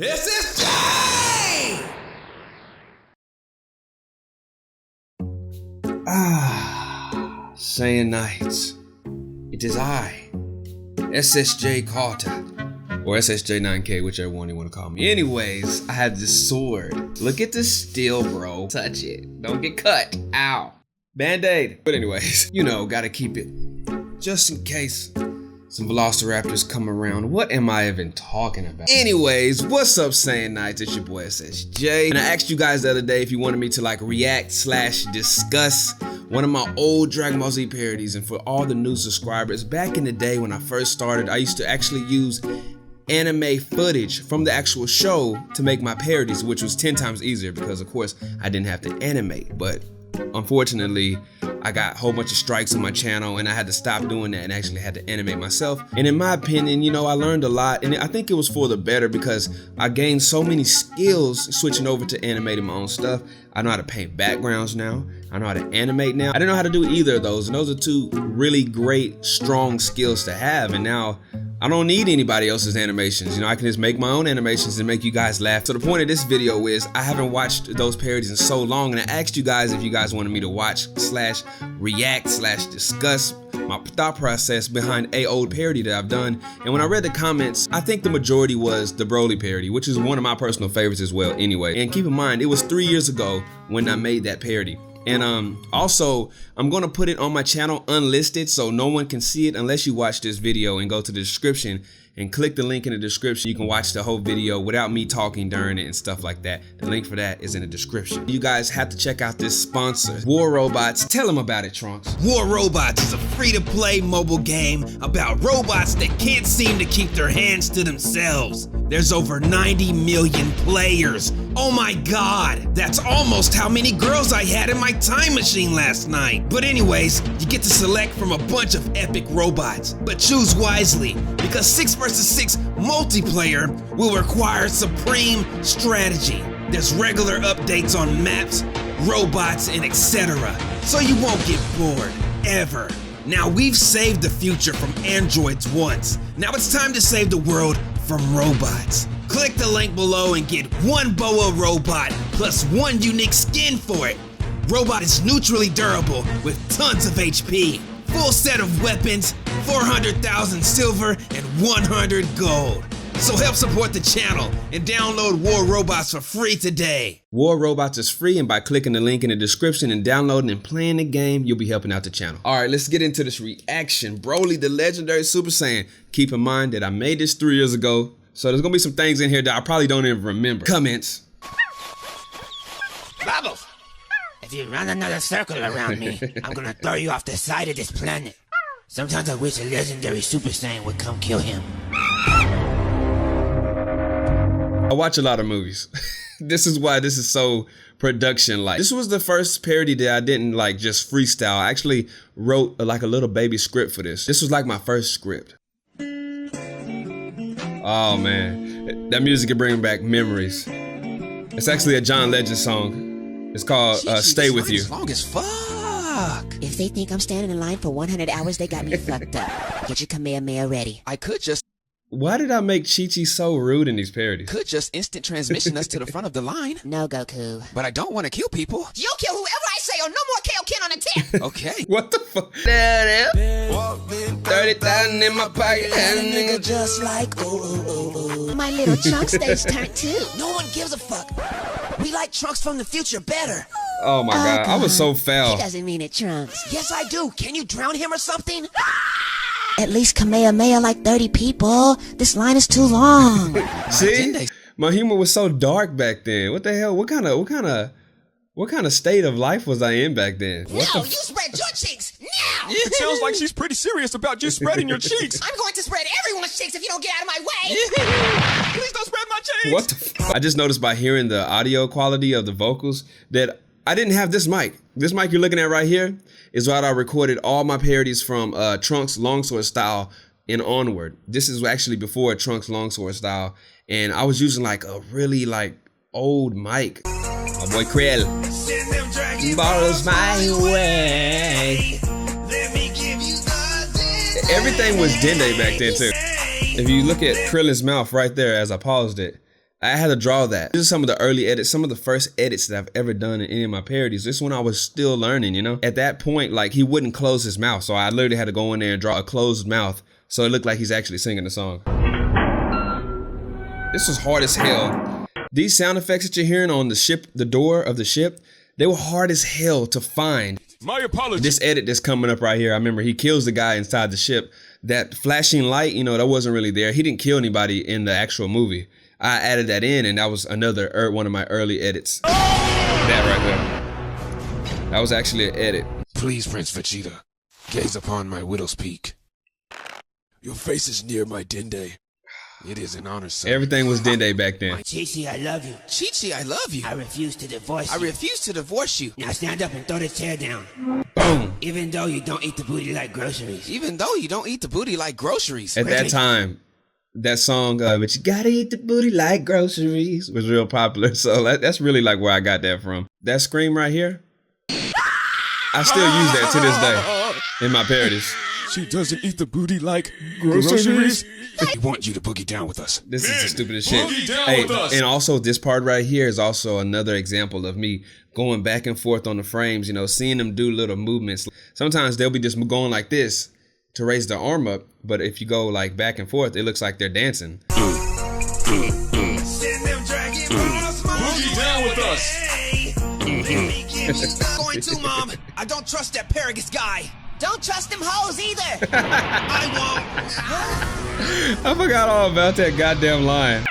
SSJ! Saiyan Nights. It is I, SSJ Carter, or SSJ9K, whichever one you want to call me. Anyways, I have this sword. Look at this steel, bro. Touch it. Don't get cut. Ow. Band-Aid. But anyways, you know, gotta keep it just in case some velociraptors come around. What am I even talking about? Anyways, what's up, Saiyan Nights? It's your boy SSJ. And I asked you guys the other day if you wanted me to like react/discuss one of my old Dragon Ball Z parodies. And for all the new subscribers, back in the day when I first started, I used to actually use anime footage from the actual show to make my parodies, which was 10 times easier because of course I didn't have to animate. But unfortunately, I got a whole bunch of strikes on my channel and I had to stop doing that and actually had to animate myself. And in my opinion, you know, I learned a lot, and I think it was for the better because I gained so many skills switching over to animating my own stuff. I know how to paint backgrounds now. I know how to animate now. I didn't know how to do either of those, and those are two really great, strong skills to have. And now I don't need anybody else's animations. You know, I can just make my own animations and make you guys laugh. So the point of this video is I haven't watched those parodies in so long, and I asked you guys if you guys wanted me to watch/react/discuss my thought process behind a old parody that I've done. And when I read the comments, I think the majority was the Broly parody, which is one of my personal favorites as well anyway. And keep in mind, it was 3 years ago when I made that parody. And also, I'm gonna put it on my channel unlisted so no one can see it unless you watch this video and go to the description and click the link in the description. You can watch the whole video without me talking during it and stuff like that. The link for that is in the description. You guys have to check out this sponsor, War Robots. Tell them about it, Trunks. War Robots is a free-to-play mobile game about robots that can't seem to keep their hands to themselves. There's over 90 million players. Oh my god, that's almost how many girls I had in my time machine last night. But anyways, you get to select from a bunch of epic robots, but choose wisely because 6 versus 6 multiplayer will require supreme strategy. There's regular updates on maps, robots, and etc. So you won't get bored, ever. Now we've saved the future from androids once. Now it's time to save the world from robots. Click the link below and get 1 BOA robot plus 1 unique skin for it. Robot is neutrally durable with tons of HP. Full set of weapons, 400,000 silver and 100 gold. So help support the channel and download War Robots for free today. War Robots is free, and by clicking the link in the description and downloading and playing the game, you'll be helping out the channel. All right, let's get into this reaction. Broly, the legendary Super Saiyan. Keep in mind that I made this 3 years ago, so there's gonna be some things in here that I probably don't even remember. Comments. Bubbles, if you run another circle around me, I'm gonna throw you off the side of this planet. Sometimes I wish a legendary Super Saiyan would come kill him. I watch a lot of movies. This is why this is so production-like. This was the first parody that I didn't like just freestyle. I actually wrote like a little baby script for this. This was like my first script. Oh man, that music can bring back memories. It's actually a John Legend song. It's called Stay With You. Long as fuck. If they think I'm standing in line for 100 hours, they got me fucked up. Get your Kamehameha ready. I could just Why did I make Chi-Chi so rude in these parodies? instant transmission us to the front of the line. No, Goku. But I don't want to kill people. You'll kill whoever I say, or no more Kaioken on the tip. Okay. What the fuck? 30,000 in my pocket. And a nigga just like, ooh. My little Trunks stage turned too. No one gives a fuck. We like Trunks from the future better. Oh my god, I was so He foul. doesn't mean it, Trunks. Yes, I do. Can you drown him or something? At least Kamehameha like 30 people. This line is too long. See? My humor was so dark back then. What the hell? What kind of state of life was I in back then? No, you spread your cheeks now. It sounds like she's pretty serious about just spreading your cheeks. I'm going to spread everyone's cheeks if you don't get out of my way. Please don't spread my cheeks. What the f? I just noticed by hearing the audio quality of the vocals that I didn't have this mic. This mic you're looking at right here is what I recorded all my parodies from Trunks Longsword Style and onward. This is actually before Trunks Longsword Style, and I was using like a really like old mic. My boy Krell. Borrows my way. Everything was Dende back then too. If you look at Krillin's mouth right there as I paused it, I had to draw that. These are some of the early edits, some of the first edits that I've ever done in any of my parodies. This one I was still learning, you know? At that point, like, he wouldn't close his mouth, so I literally had to go in there and draw a closed mouth so it looked like he's actually singing the song. This was hard as hell. These sound effects that you're hearing on the ship, the door of the ship, they were hard as hell to find. My apologies. This edit that's coming up right here, I remember he kills the guy inside the ship. That flashing light, you know, that wasn't really there. He didn't kill anybody in the actual movie. I added that in, and that was another one of my early edits. That right there. That was actually an edit. Please, Prince Vegeta, gaze upon my widow's peak. Your face is near my dende. It is an honor, son. Everything was Dende back then. Chi-Chi, I love you. Chi-Chi, I love you. I refuse to divorce you. I refuse to divorce you. Now stand up and throw the chair down. Boom. Even though you don't eat the booty like groceries. Even though you don't eat the booty like groceries. At that time, that song, but you gotta eat the booty like groceries, was real popular. So that's really like where I got that from. That scream right here, I still use that to this day in my parodies. She doesn't eat the booty like groceries. We want you to boogie down with us. This is the stupidest shit. Boogie down Hey, with us. and also this part right here is also another example of me going back and forth on the frames, you know, seeing them do little movements. Sometimes they'll be just going like this to raise their arm up, but if you go like back and forth, it looks like they're dancing. Boogie down with us. Going to, Mom. I don't trust that Paragus guy. Don't trust them hoes either. I won't. I forgot all about that goddamn line.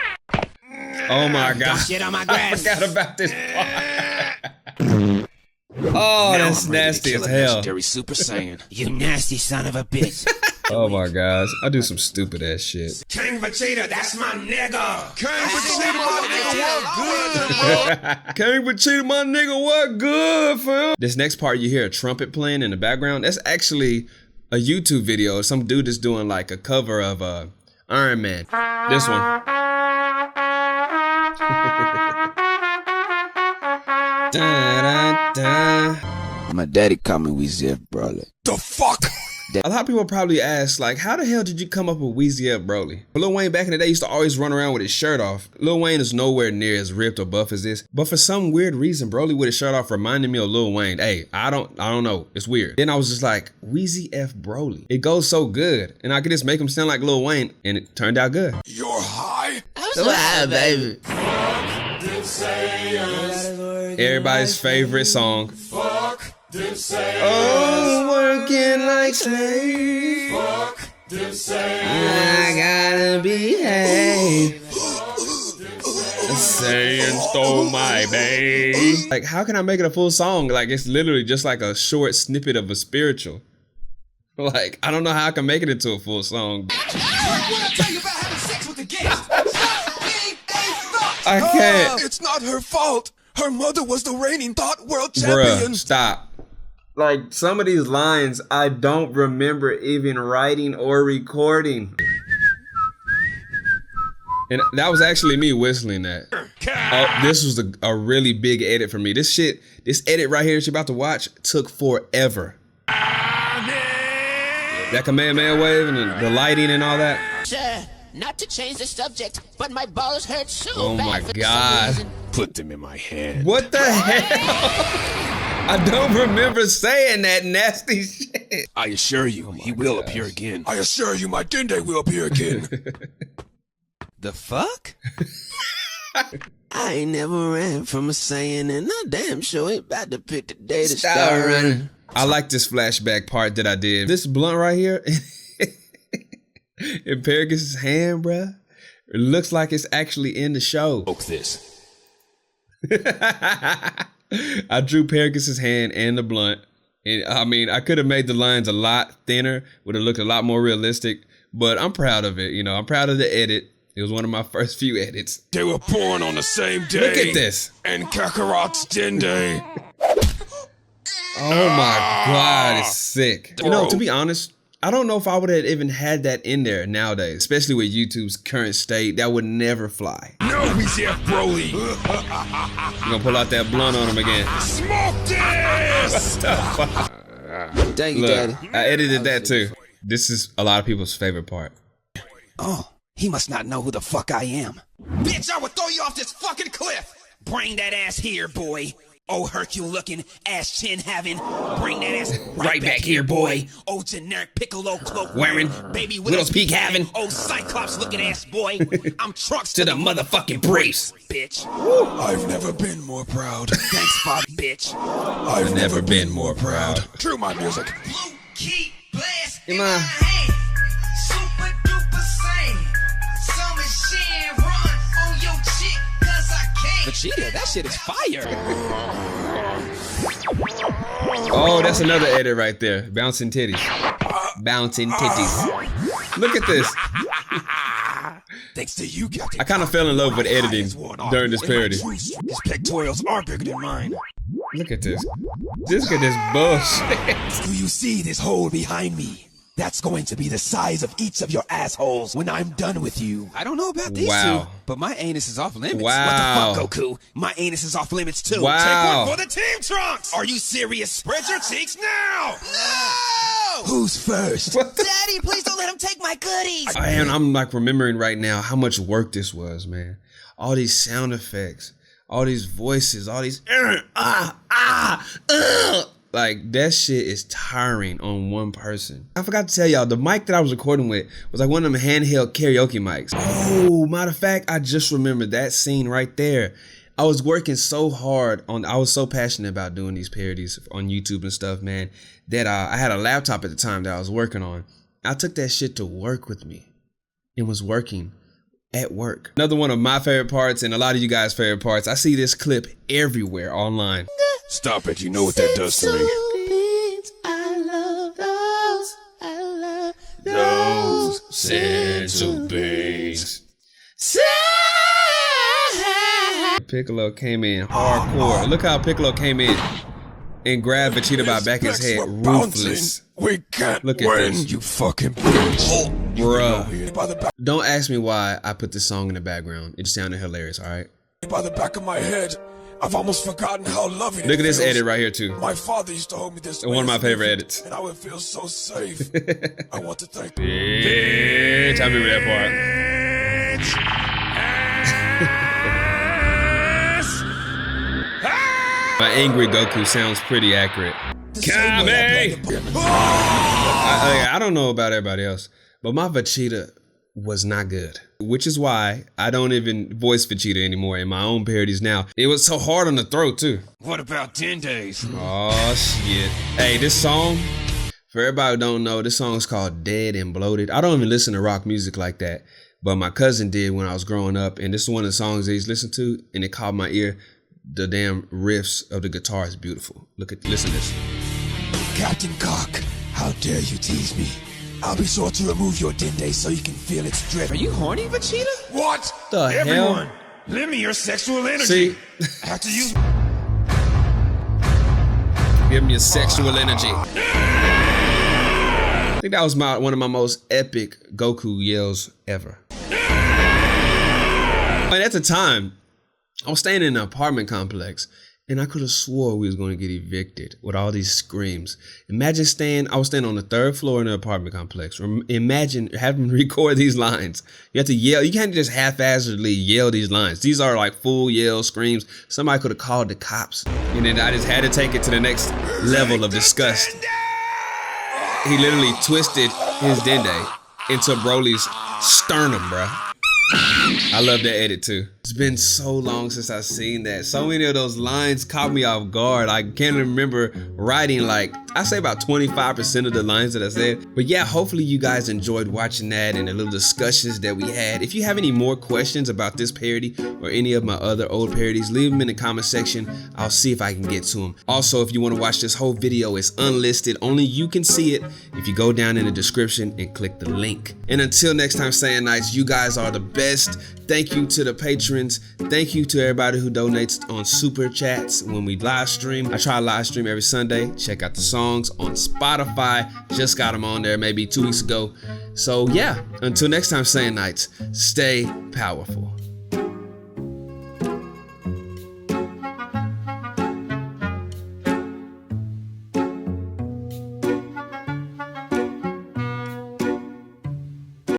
Oh my God. Shit on my I grass. forgot about this part. Oh, that's nasty as hell. Legendary Super Saiyan. You nasty son of a bitch. Oh my gosh. I do some stupid ass shit. King Vegeta, that's my nigga. King Vegeta, my nigga, King Vegeta, my nigga, what good, fam? This next part, you hear a trumpet playing in the background. That's actually a YouTube video. Some dude is doing like a cover of Iron Man. This one. Da, da, da. My daddy called me Weezy F. Broly. The fuck? A lot of people probably ask, like, how the hell did you come up with Weezy F. Broly? Lil Wayne back in the day used to always run around with his shirt off. Lil Wayne is nowhere near as ripped or buff as this, but for some weird reason, Broly with his shirt off reminded me of Lil Wayne. Hey, I don't know. It's weird. Then I was just like, Weezy F. Broly. It goes so good, and I could just make him sound like Lil Wayne, and it turned out good. You're high? I'm so high, baby. Everybody's favorite song. Oh, working like slave. I gotta behave. Saiyan stole my babe. Like, how can I make it a full song? Like, it's literally just like a short snippet of a spiritual. Like, I don't know how I can make it into a full song. I can't. It's not her fault. Her mother was the reigning thought world Bruh, champion. stop. Like, some of these lines, I don't remember even writing or recording. And that was actually me whistling that. Oh, this was a really big edit for me. This edit right here that you're about to watch took forever. That Kamehameha wave and the lighting and all that. Sir, not to change the subject, but my balls hurt so Oh bad my for God. some reason. Put them in my hand. What the hell? I don't remember saying that nasty shit. I assure you, he will appear again. I assure you, my dende will appear again. The fuck? I ain't never ran from a Saiyan, and I damn sure ain't about to pick the day to Start start running. I like this flashback part that I did. This blunt right here in Paragus' hand, bruh. It looks like it's actually in the show. Smoke this. I drew Paragus' hand and the blunt. And I mean, I could have made the lines a lot thinner, would have looked a lot more realistic, but I'm proud of it. You know, I'm proud of the edit. It was one of my first few edits. They were born on the same day. Look at this. And Kakarot's dende. Oh my God, it's sick. You know, to be honest, I don't know if I would have even had that in there nowadays, especially with YouTube's current state. That would never fly. No, Weezy F. Broly. I'm gonna pull out that blunt on him again. Smoke this! Thank you, Look, Daddy. I edited that too. This is a lot of people's favorite part. Oh, He must not know who the fuck I am. Bitch, I would throw you off this fucking cliff! Bring that ass here, boy. Oh, Hercule looking, ass chin having. Bring that ass right back here, boy. Oh, generic piccolo cloak wearing. Baby Widow's Peak having. Oh, Cyclops looking ass boy. I'm Trunks to the motherfucking briefs, bitch. I've never been more proud. Thanks, Bob, bitch. I've never been more proud. True my music. Blue key blast Am in I- my hand. Super duper sane. Some shit run on your chick, cause I can't. Vegeta, that shit is fire. Oh, that's another edit right there. Bouncing titties. Bouncing titties. Look at this. Thanks to you, Captain. I kind of fell in love with editing during this parody. His pectorals are bigger than mine. Look at this. Look at this bullshit. Do you see this hole behind me? That's going to be the size of each of your assholes when I'm done with you. I don't know about these Wow. two, but my anus is off limits. Wow. What the fuck, Goku? My anus is off limits too. Wow. Take one for the team, Trunks! Are you serious? Spread your cheeks now! No! Who's first? Daddy, please don't let him take my goodies. I'm like remembering right now how much work this was, man. All these sound effects, all these voices, all these like that shit is tiring on one person. I forgot to tell y'all, the mic that I was recording with was like one of them handheld karaoke mics. Oh, matter of fact, I just remembered that scene right there. I was working so hard I was so passionate about doing these parodies on YouTube and stuff, man, that I had a laptop at the time that I was working on. I took that shit to work with me and was working at work. Another one of my favorite parts and a lot of you guys' favorite parts, I see this clip everywhere online. Stop it, you know what that does to me. I love those. I love Those Senzu Beans. Piccolo came in hardcore. Look how Piccolo came in and grabbed Vegeta by back of his head. Ruthless. We can't Look at win, this. you fucking bitch. Bruh. By the back, Don't ask me why I put this song in the background. It just sounded hilarious, alright? by the back of my head, I've almost forgotten how loving Look it at this feels. edit right here too. My father used to hold me this One of way my as favorite an edits. infant, and I would feel so safe. I want to thank Bitch, I remember that part. My angry Goku sounds pretty accurate. Kame! I don't know about everybody else, but my Vegeta was not good. Which is why I don't even voice Vegeta anymore in my own parodies now. It was so hard on the throat too. What about 10 days? Oh shit. Hey, this song, for everybody who don't know, this song is called Dead and Bloated. I don't even listen to rock music like that, but my cousin did when I was growing up, and this is one of the songs that he's listened to, and it caught my ear. The damn riffs of the guitar is beautiful. Listen to this. Captain Cock, how dare you tease me? I'll be sure to remove your dende so you can feel its drift. Are you horny, Vegeta? What? The Everyone, hell? lend me your sexual energy. See, I have to use. give me your sexual energy. I think that was one of my most epic Goku yells ever. And at the time, I was staying in an apartment complex, and I could have swore we was going to get evicted with all these screams. Imagine I was staying on the 3rd floor in the apartment complex. Imagine having to record these lines. You have to yell. You can't just half-assedly yell these lines. These are like full yell screams. Somebody could have called the cops. And then I just had to take it to the next level of disgust. He literally twisted his dende into Broly's sternum, bruh. I love that edit too. It's been so long since I've seen that. So many of those lines caught me off guard. I can't remember writing like, I say about 25% of the lines that I said. But yeah, hopefully you guys enjoyed watching that and the little discussions that we had. If you have any more questions about this parody or any of my other old parodies, leave them in the comment section. I'll see if I can get to them. Also, if you want to watch this whole video, it's unlisted. Only you can see it if you go down in the description and click the link. And until next time, Saiyan Knights, you guys are the best. Thank you to the patrons. Thank you to everybody who donates on super chats when we live stream. I try to live stream every Sunday. Check out the songs on Spotify. Just got them on there maybe 2 weeks ago. So yeah, until next time, Saiyan Knights, stay powerful.